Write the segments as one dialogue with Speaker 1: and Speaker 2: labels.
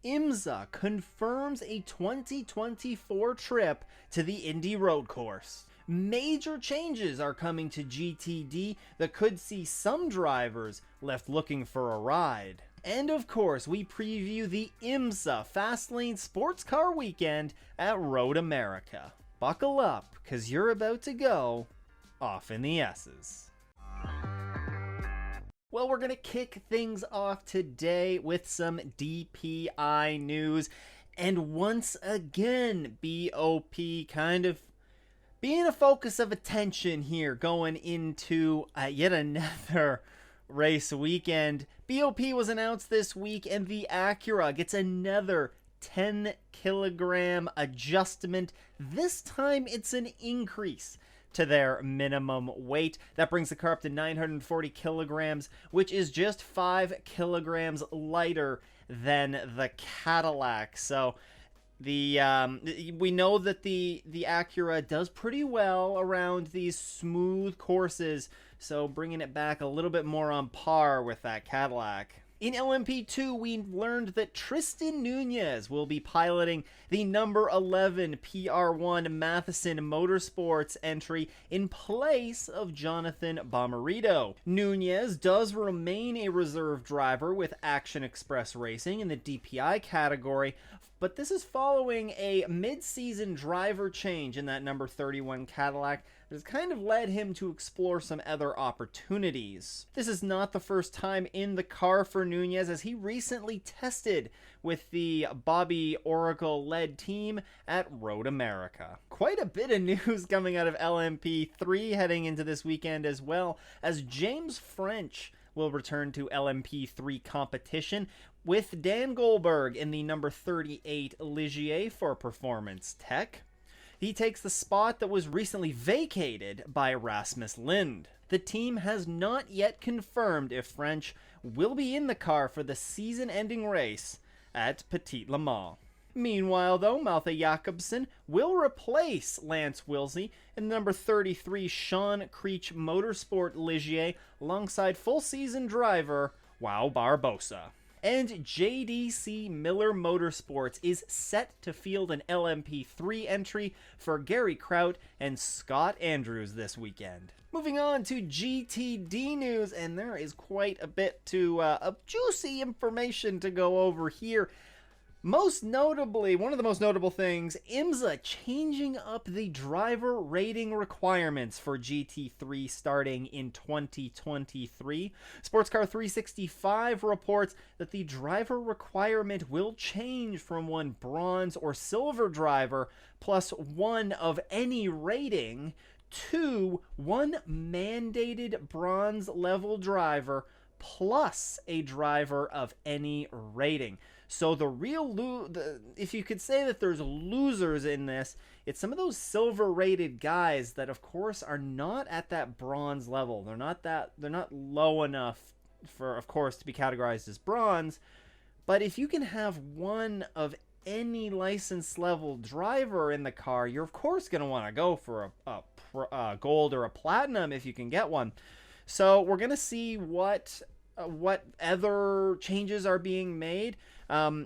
Speaker 1: IMSA confirms a 2024 trip to the Indy road course. Major changes are coming to GTD that could see some drivers left looking for a ride. And of course, we preview the IMSA Fastlane Sportscar weekend at Road America. Buckle up, because you're about to go off in the S's. Well, we're going to kick things off today with some DPI news. And once again, BOP kind of being a focus of attention here going into yet another race weekend. BOP was announced this week, and the Acura gets another 10 kilogram adjustment. This time it's an increase to their minimum weight. That brings the car up to 940 kilograms, which is just 5 kilograms lighter than the Cadillac. So we know that the Acura does pretty well around these smooth courses, so bringing it back a little bit more on par with that Cadillac. In LMP2, we learned that Tristan Nunez will be piloting the number 11 PR1 Matheson Motorsports entry in place of Jonathan Bomarito. Nunez does remain a reserve driver with Action Express Racing in the DPI category, but this is following a mid-season driver change in that number 31 Cadillac that has kind of led him to explore some other opportunities. This is not the first time in the car for Nunez, as he recently tested with the Bobby Oracle-led team at Road America. Quite a bit of news coming out of LMP3 heading into this weekend as well, as James French will return to LMP3 competition with Dan Goldberg in the number 38 Ligier for Performance Tech. He takes the spot that was recently vacated by Rasmus Lind. The team has not yet confirmed if French will be in the car for the season-ending race at Petit Le Mans. Meanwhile, though, Maltha Jakobsen will replace Lance Wilsey in the number 33 Sean Creech Motorsport Ligier alongside full-season driver Wow Barbosa. And JDC Miller Motorsports is set to field an LMP3 entry for Gary Kraut and Scott Andrews this weekend. Moving on to GTD news, and there is quite a bit of juicy information to go over here. Most notably, one of the most notable things, IMSA changing up the driver rating requirements for GT3 starting in 2023. Sportscar 365 reports that the driver requirement will change from one bronze or silver driver plus one of any rating to one mandated bronze level driver plus a driver of any rating. So the real if you could say that there's losers in this, it's some of those silver rated guys that of course are not at that bronze level. They're not low enough for, of course, to be categorized as bronze. But if you can have one of any license level driver in the car, you're of course going to want to go for a gold or a platinum if you can get one. So we're going to see what other changes are being made.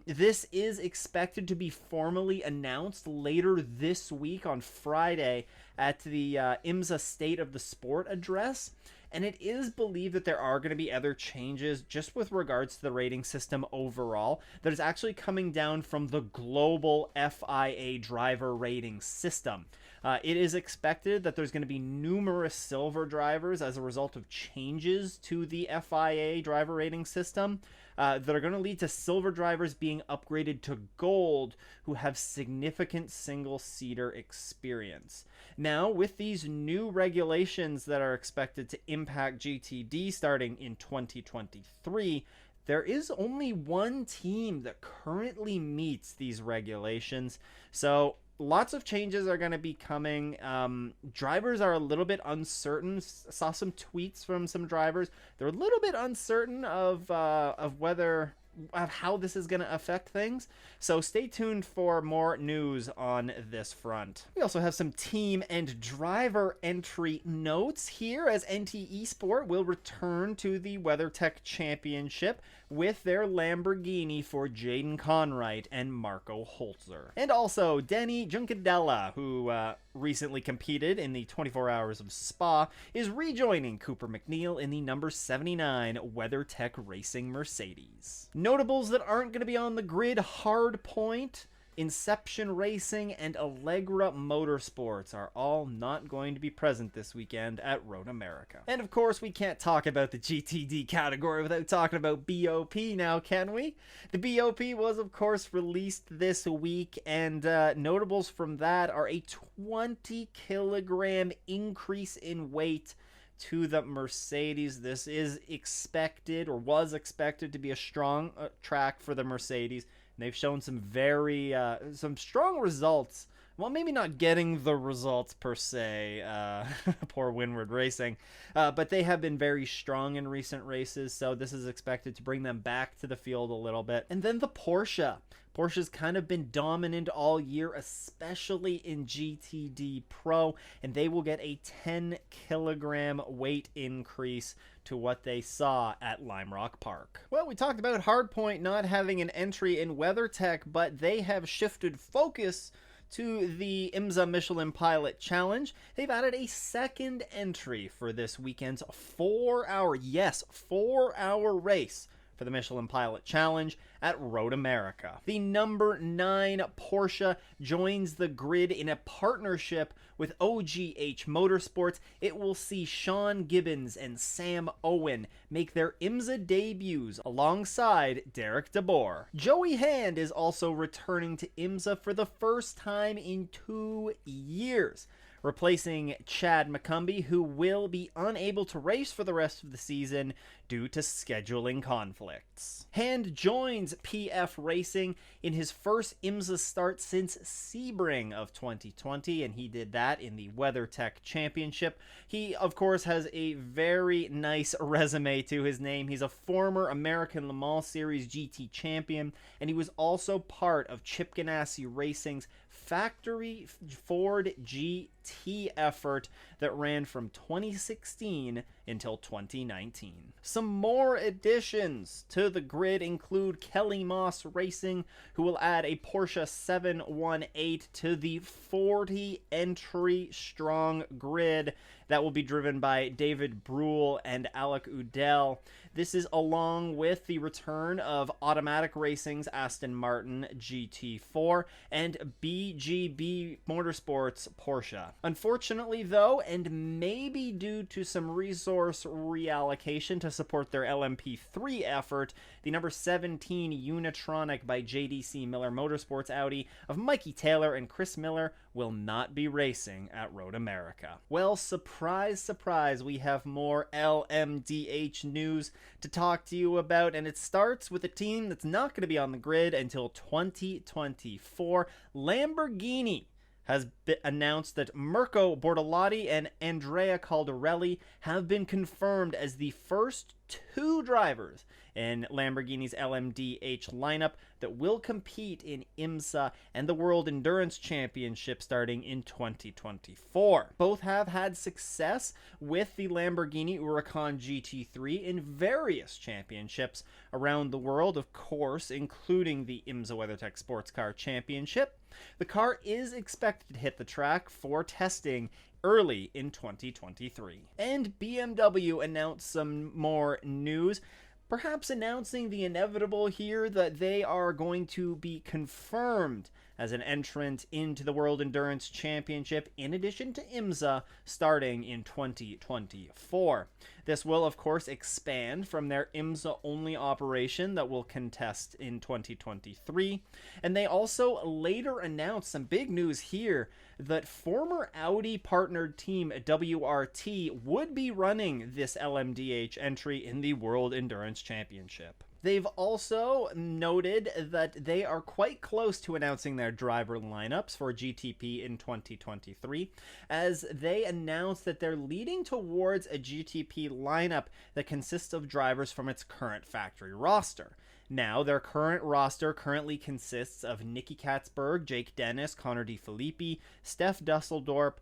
Speaker 1: This is expected to be formally announced later this week on Friday at the IMSA State of the Sport address. And it is believed that there are going to be other changes just with regards to the rating system overall that is actually coming down from the global FIA driver rating system. It is expected that there's going to be numerous silver drivers as a result of changes to the FIA driver rating system that are going to lead to silver drivers being upgraded to gold who have significant single-seater experience. Now, with these new regulations that are expected to impact GTD starting in 2023, there is only one team that currently meets these regulations. So lots of changes are going to be coming. Drivers are a little bit uncertain. Saw some tweets from some drivers. They're a little bit uncertain of how this is going to affect things. So stay tuned for more news on this front. We also have some team and driver entry notes here as NT Esport will return to the WeatherTech Championship with their Lamborghini for Jaden Conwright and Marco Holzer. And also, Denny Juncadella, who recently competed in the 24 Hours of Spa, is rejoining Cooper McNeil in the number 79 WeatherTech Racing Mercedes. Notables that aren't going to be on the grid: Hardpoint, Inception Racing, and Allegra Motorsports are all not going to be present this weekend at Road America. And of course, we can't talk about the GTD category without talking about BOP now, can we? The BOP was, of course, released this week, and notables from that are a 20-kilogram increase in weight to the Mercedes. This is expected, or was expected, to be a strong track for the Mercedes. They've shown some some strong results. Well, maybe not getting the results per se, poor Windward Racing, but they have been very strong in recent races, so this is expected to bring them back to the field a little bit. And then the Porsche. Porsche's kind of been dominant all year, especially in GTD Pro, and they will get a 10-kilogram weight increase to what they saw at Lime Rock Park. Well, we talked about Hardpoint not having an entry in WeatherTech, but they have shifted focus to the IMSA Michelin Pilot Challenge. They've added a second entry for this weekend's 4-hour race for the Michelin Pilot Challenge at Road America. The number 9 Porsche joins the grid in a partnership with OGH Motorsports. It will see Sean Gibbons and Sam Owen make their IMSA debuts alongside Derek DeBoer. Joey Hand is also returning to IMSA for the first time in 2 years, replacing Chad McCumbee, who will be unable to race for the rest of the season due to scheduling conflicts. Hand joins PF Racing in his first IMSA start since Sebring of 2020, and he did that in the WeatherTech Championship. He, of course, has a very nice resume to his name. He's a former American Le Mans Series GT champion, and he was also part of Chip Ganassi Racing's factory Ford GT effort that ran from 2016 until 2019. Some more additions to the grid include Kelly Moss Racing, who will add a Porsche 718 to the 40 entry strong grid that will be driven by David Brule and Alec Udell. This is along with the return of Automatic Racing's Aston Martin GT4 and BGB Motorsports Porsche. Unfortunately, though, and maybe due to some resource reallocation to support their LMP3 effort, the number 17 Unitronic by JDC Miller Motorsports Audi of Mikey Taylor and Chris Miller will not be racing at Road America. Well, surprise, surprise, we have more LMDH news to talk to you about, and it starts with a team that's not going to be on the grid until 2024. Lamborghini has announced that Mirko Bortolotti and Andrea Caldarelli have been confirmed as the first 2 drivers in Lamborghini's LMDH lineup that will compete in IMSA and the World Endurance Championship starting in 2024. Both have had success with the Lamborghini Huracan GT3 in various championships around the world, of course, including the IMSA WeatherTech Sportscar Championship. The car is expected to hit the track for testing early in 2023. And BMW announced some more news, perhaps announcing the inevitable here, that they are going to be confirmed as an entrant into the World Endurance Championship in addition to IMSA starting in 2024. This will, of course, expand from their IMSA-only operation that will contest in 2023. And they also later announced some big news here that former Audi-partnered team WRT would be running this LMDH entry in the World Endurance Championship. They've also noted that they are quite close to announcing their driver lineups for GTP in 2023, as they announced that they're leading towards a GTP lineup that consists of drivers from its current factory roster. Now, their current roster currently consists of Nicky Katzberg, Jake Dennis, Connor DeFilippi, Steph Dusseldorp,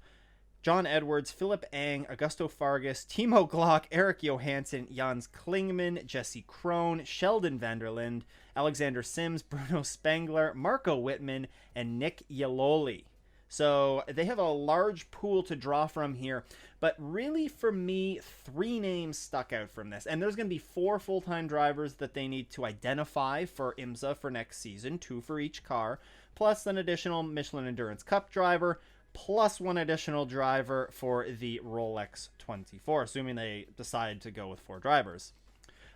Speaker 1: John Edwards, Philip Ang, Augusto Fargas, Timo Glock, Eric Johansson, Jans Klingman, Jesse Krohn, Sheldon Vanderlinde, Alexander Sims, Bruno Spengler, Marco Whitman, and Nick Yaloli. So they have a large pool to draw from here. But really, for me, 3 names stuck out from this. And there's going to be 4 full-time drivers that they need to identify for IMSA for next season, 2 for each car, plus an additional Michelin Endurance Cup driver, plus 1 additional driver for the Rolex 24, assuming they decide to go with 4 drivers.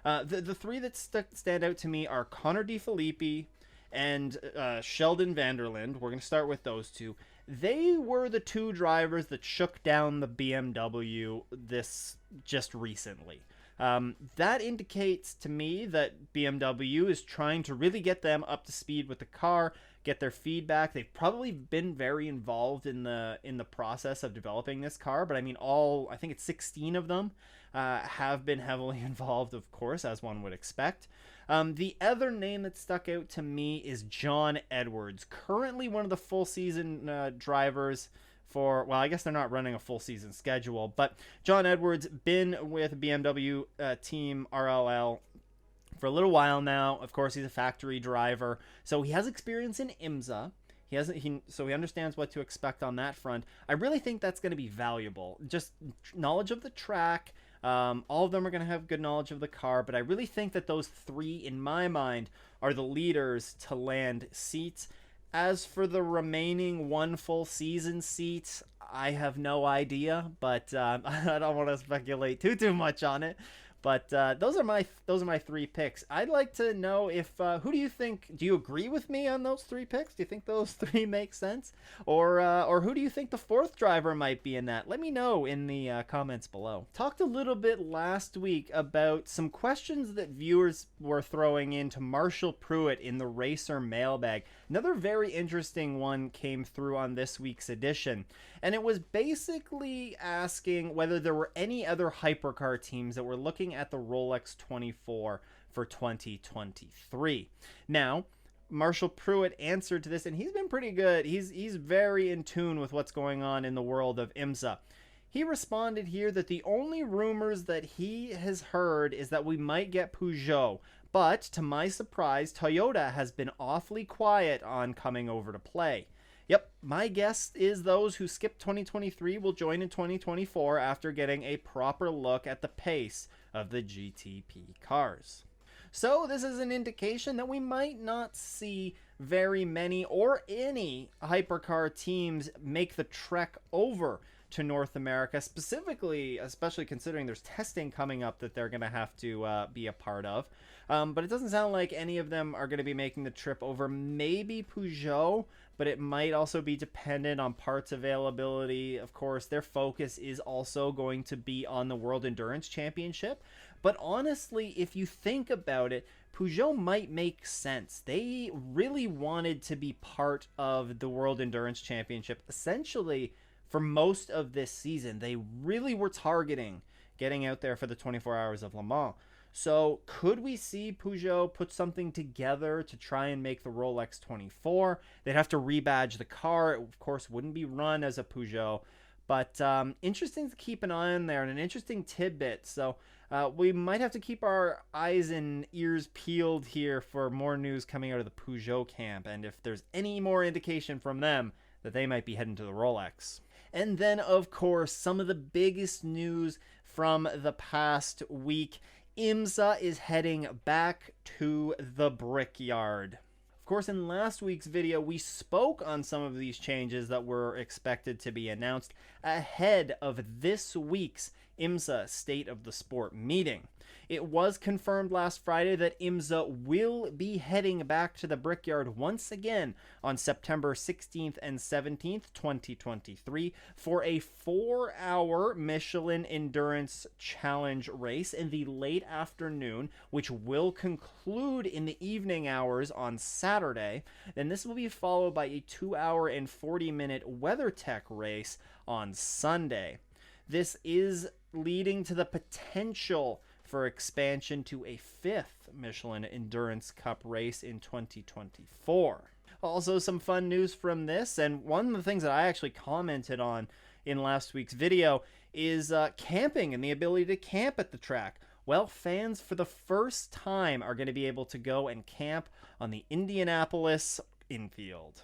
Speaker 1: The 3 that stand out to me are Connor DeFilippi and Sheldon Vanderlinde. We're going to start with those 2. They were the 2 drivers that shook down the BMW this just recently. That indicates to me that BMW is trying to really get them up to speed with the car, get their feedback. They've probably been very involved in the process of developing this car, but I mean, I think it's 16 of them have been heavily involved, of course, as one would expect. The other name that stuck out to me is John Edwards, currently one of the full season drivers for, well, I guess they're not running a full season schedule, but John Edwards been with BMW team RLL for a little while now. Of course, he's a factory driver, so he has experience in IMSA. So he understands what to expect on that front. I really think that's going to be valuable. Just knowledge of the track. All of them are going to have good knowledge of the car, but I really think that those 3, in my mind, are the leaders to land seats. As for the remaining 1 full season seat, I have no idea, but I don't want to speculate too much on it. But those are my 3 picks. I'd like to know if who do you think? Do you agree with me on those 3 picks? Do you think those 3 make sense? Or who do you think the 4th driver might be in that? Let me know in the comments below. Talked a little bit last week about some questions that viewers were throwing into Marshall Pruitt in the Racer mailbag. Another very interesting one came through on this week's edition, and it was basically asking whether there were any other hypercar teams that were looking at the Rolex 24 for 2023. Now, Marshall Pruitt answered to this, and he's been pretty good. He's very in tune with what's going on in the world of IMSA. He responded here that the only rumors that he has heard is that we might get Peugeot, but to my surprise, Toyota has been awfully quiet on coming over to play. Yep, my guess is those who skip 2023 will join in 2024 after getting a proper look at the pace of the GTP cars. So this is an indication that we might not see very many or any hypercar teams make the trek over to North America, especially considering there's testing coming up that they're going to have to be a part of. But it doesn't sound like any of them are going to be making the trip over. Maybe Peugeot, but it might also be dependent on parts availability. Of course, their focus is also going to be on the World Endurance Championship. But honestly, if you think about it, Peugeot might make sense. They really wanted to be part of the World Endurance Championship. Essentially, for most of this season, they really were targeting getting out there for the 24 Hours of Le Mans. So could we see Peugeot put something together to try and make the Rolex 24? They'd have to rebadge the car. It, of course, wouldn't be run as a Peugeot. But interesting to keep an eye on there, and an interesting tidbit. So we might have to keep our eyes and ears peeled here for more news coming out of the Peugeot camp, and if there's any more indication from them that they might be heading to the Rolex. And then, of course, some of the biggest news from the past week. IMSA is heading back to the Brickyard. Of course, in last week's video, we spoke on some of these changes that were expected to be announced ahead of this week's IMSA State of the Sport meeting. It was confirmed last Friday that IMSA will be heading back to the Brickyard once again on September 16th and 17th, 2023 for a 4-hour Michelin Endurance Challenge race in the late afternoon, which will conclude in the evening hours on Saturday. Then this will be followed by a 2-hour and 40-minute WeatherTech race on Sunday. This is leading to the potential for expansion to a 5th Michelin Endurance Cup race in 2024. Also, some fun news from this, and one of the things that I actually commented on in last week's video is camping and the ability to camp at the track. Well, fans for the first time are going to be able to go and camp on the Indianapolis infield.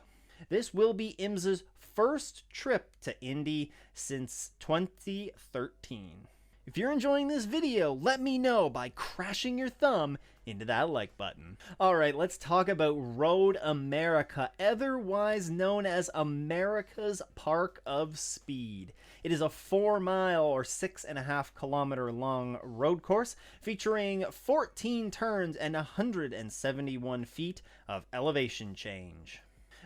Speaker 1: This will be IMSA's first trip to Indy since 2013. If you're enjoying this video, let me know by crashing your thumb into that like button. Alright, let's talk about Road America, otherwise known as America's Park of Speed. It is a 4-mile or 6.5-kilometer long road course featuring 14 turns and 171 feet of elevation change.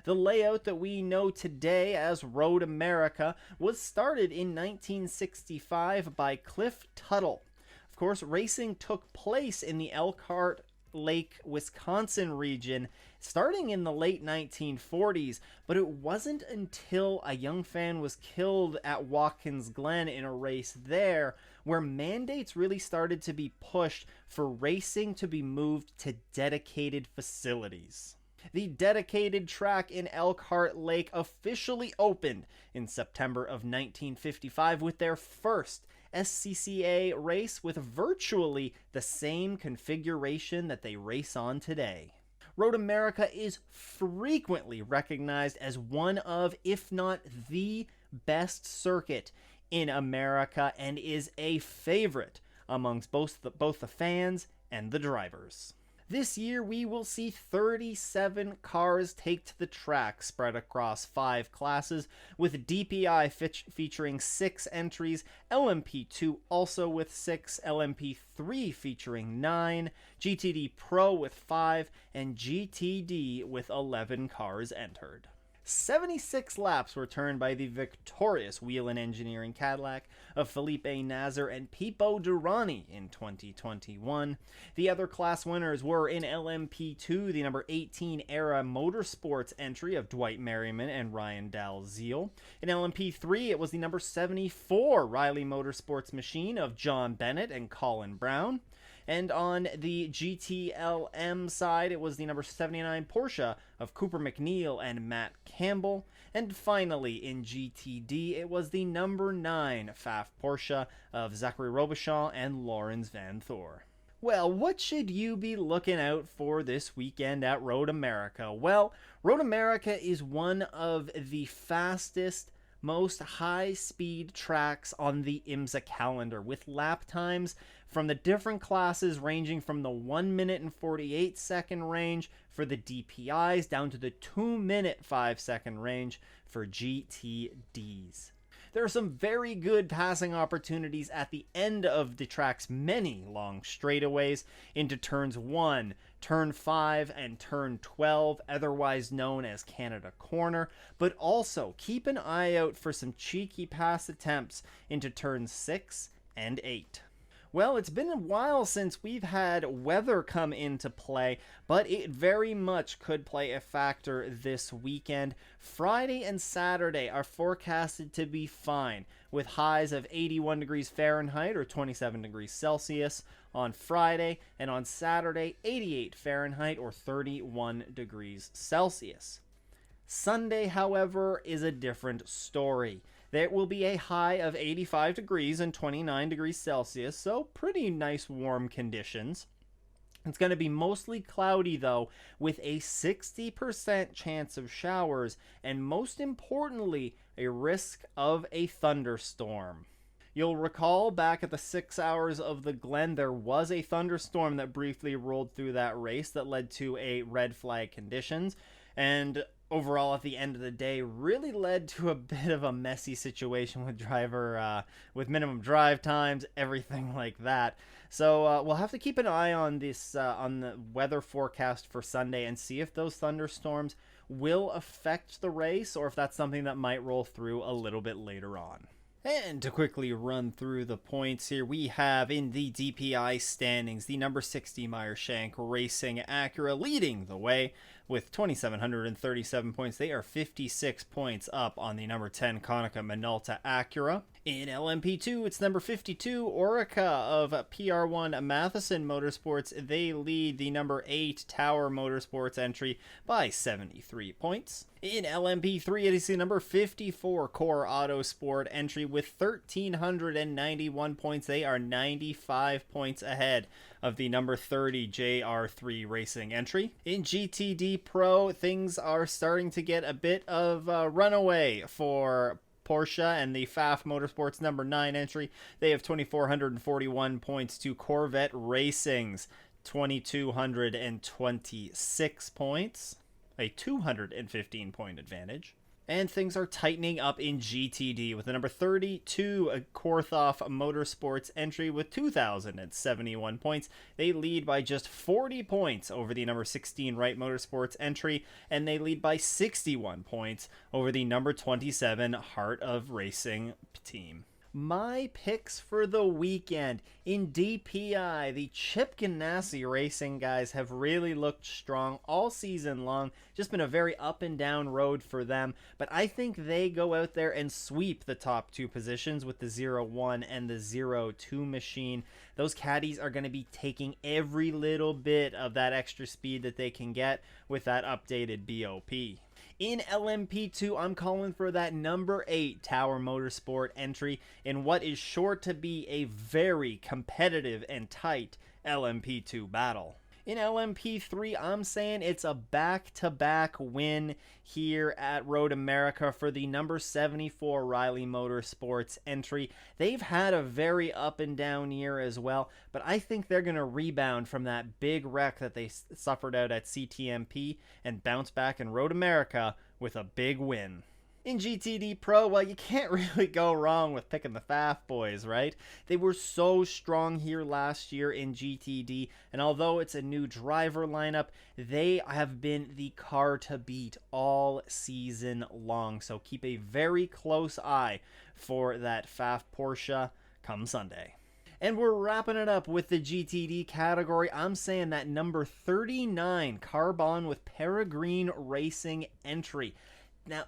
Speaker 1: The layout that we know today as Road America was started in 1965 by Cliff Tuttle. Of course, racing took place in the Elkhart Lake, Wisconsin region starting in the late 1940s, but it wasn't until a young fan was killed at Watkins Glen in a race there where mandates really started to be pushed for racing to be moved to dedicated facilities. The dedicated track in Elkhart Lake officially opened in September of 1955 with their first SCCA race with virtually the same configuration that they race on today. Road America is frequently recognized as one of, if not the best circuit in America and is a favorite amongst both the fans and the drivers. This year, we will see 37 cars take to the track, spread across 5 classes, with DPI featuring 6 entries, LMP2 also with 6, LMP3 featuring 9, GTD Pro with 5, and GTD with 11 cars entered. 76 laps were turned by the victorious Whelen Engineering Cadillac of Felipe Nasr and Pipo Durrani in 2021. The other class winners were in LMP2, the number 18 Era Motorsports entry of Dwight Merriman and Ryan Dalziel. In LMP3, it was the number 74 Riley Motorsports machine of John Bennett and Colin Brown. And on the GTLM side, it was the number 79 Porsche of Cooper McNeil and Matt Campbell. And finally, in GTD, it was the number 9 Pfaff Porsche of Zachary Robichon and Lawrence Van Thor. Well, what should you be looking out for this weekend at Road America? Well, Road America is one of the fastest, most high-speed tracks on the IMSA calendar, with lap times from the different classes ranging from the 1 minute and 48 second range for the DPIs down to the 2 minute 5 second range for GTDs. There are some very good passing opportunities at the end of the track's many long straightaways into turns 1, turn 5, and turn 12, otherwise known as Canada Corner, but also keep an eye out for some cheeky pass attempts into turns 6 and 8. Well, it's been a while since we've had weather come into play, but it very much could play a factor this weekend. Friday and Saturday are forecasted to be fine, with highs of 81 degrees Fahrenheit or 27 degrees Celsius on Friday, and on Saturday, 88 Fahrenheit or 31 degrees Celsius. Sunday, however, is a different story. There will be a high of 85 degrees and 29 degrees Celsius, so pretty nice warm conditions. It's going to be mostly cloudy, though, with a 60% chance of showers, and most importantly, a risk of a thunderstorm. You'll recall back at the 6 hours of the Glen, there was a thunderstorm that briefly rolled through that race that led to a red flag conditions, and overall at the end of the day really led to a bit of a messy situation with minimum drive times, everything like that. So we'll have to keep an eye on this on the weather forecast for Sunday and see if those thunderstorms will affect the race or if that's something that might roll through a little bit later on. And to quickly run through the points here, we have in the DPI standings the number 60 Meyershank Racing Acura leading the way with 2,737 points. They are 56 points up on the number 10 Konica Minolta Acura. In LMP2, it's number 52 Orica of PR1 Matheson Motorsports. They lead the number 8 Tower Motorsports entry by 73 points. In LMP3, it is the number 54 Core Autosport entry with 1,391 points. They are 95 points ahead of the number 30 JR3 Racing entry. In GTD Pro, things are starting to get a bit of a runaway for Porsche and the FAF Motorsports number 9 entry. They have 2,441 points to Corvette Racing's 2,226 points. A 215 point advantage. And things are tightening up in GTD with the number 32 Korthoff Motorsports entry with 2,071 points. They lead by just 40 points over the number 16 Wright Motorsports entry, and they lead by 61 points over the number 27 Heart of Racing team. My picks for the weekend in DPI, the Chip Ganassi Racing guys have really looked strong all season long. Just been a very up and down road for them, but I think they go out there and sweep the top 2 positions with the 0-1 and the 0-2 machine. Those caddies are going to be taking every little bit of that extra speed that they can get with that updated BOP. In LMP2, I'm calling for that number 8 Tower Motorsport entry in what is sure to be a very competitive and tight LMP2 battle. In LMP3, I'm saying it's a back-to-back win here at Road America for the number 74 Riley Motorsports entry. They've had a very up and down year as well, but I think they're going to rebound from that big wreck that they suffered out at CTMP and bounce back in Road America with a big win. In GTD Pro, well, you can't really go wrong with picking the FAF boys, right? They were so strong here last year in GTD, and although it's a new driver lineup, they have been the car to beat all season long. So keep a very close eye for that FAF Porsche come Sunday. And we're wrapping it up with the GTD category. I'm saying that number 39 Carbon with Peregrine Racing entry. Now,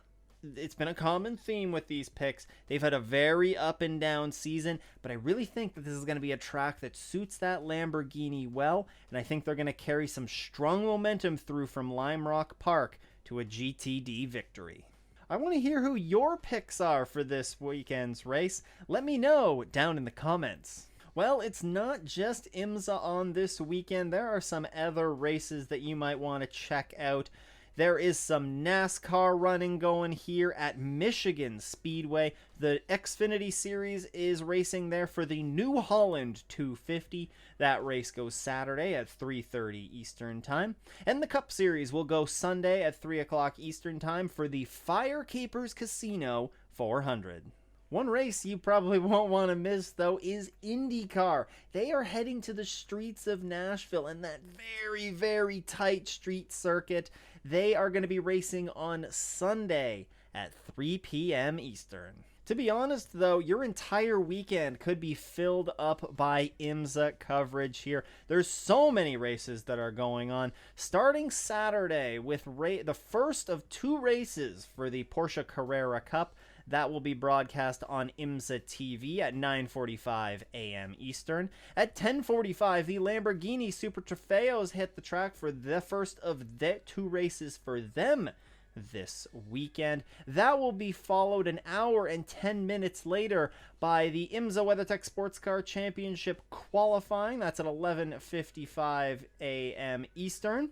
Speaker 1: it's been a common theme with these picks. They've had a very up and down season, but I really think that this is going to be a track that suits that Lamborghini well, and I think they're going to carry some strong momentum through from Lime Rock Park to a GTD victory. I want to hear who your picks are for this weekend's race. Let me know down in the comments. Well, it's not just IMSA on this weekend. There are some other races that you might want to check out. There is some NASCAR running going here at Michigan Speedway. The Xfinity Series is racing there for the New Holland 250. That race goes Saturday at 3:30 Eastern Time. And the Cup Series will go Sunday at 3 o'clock Eastern Time for the Firekeepers Casino 400. One race you probably won't want to miss, though, is Indycar. They are heading to the streets of Nashville in that very, very tight street circuit. They are going to be racing on Sunday at 3 p.m. Eastern. To be honest, though, your entire weekend could be filled up by IMSA coverage here. There's so many races that are going on. Starting Saturday with the first of 2 races for the Porsche Carrera Cup. That will be broadcast on IMSA TV at 9:45 a.m. Eastern. At 10:45, the Lamborghini Super Trofeos hit the track for the first of the 2 races for them this weekend. That will be followed an hour and 10 minutes later by the IMSA WeatherTech Sportscar Championship qualifying. That's at 11:55 a.m. Eastern.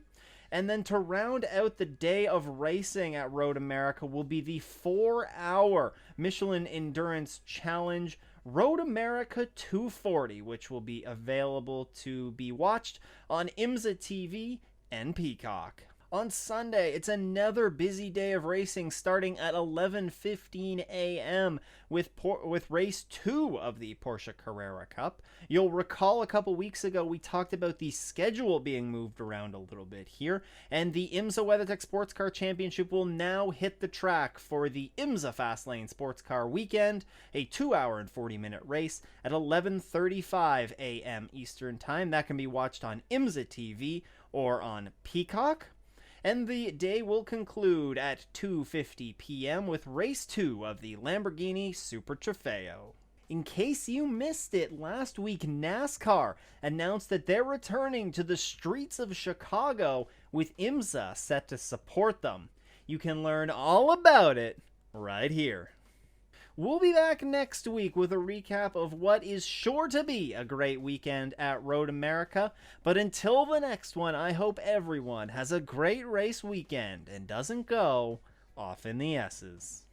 Speaker 1: And then to round out the day of racing at Road America will be the 4-hour Michelin Endurance Challenge Road America 240, which will be available to be watched on IMSA TV and Peacock. On Sunday, it's another busy day of racing starting at 11:15 a.m. with race 2 of the Porsche Carrera Cup. You'll recall a couple weeks ago we talked about the schedule being moved around a little bit here, and the IMSA WeatherTech Sportscar Championship will now hit the track for the IMSA Fastlane Sportscar Weekend, a 2-hour and 40-minute race at 11:35 a.m. Eastern Time. That can be watched on IMSA TV or on Peacock. And the day will conclude at 2:50 p.m. with race 2 of the Lamborghini Super Trofeo. In case you missed it, last week NASCAR announced that they're returning to the streets of Chicago with IMSA set to support them. You can learn all about it right here. We'll be back next week with a recap of what is sure to be a great weekend at Road America. But until the next one, I hope everyone has a great race weekend and doesn't go off in the S's.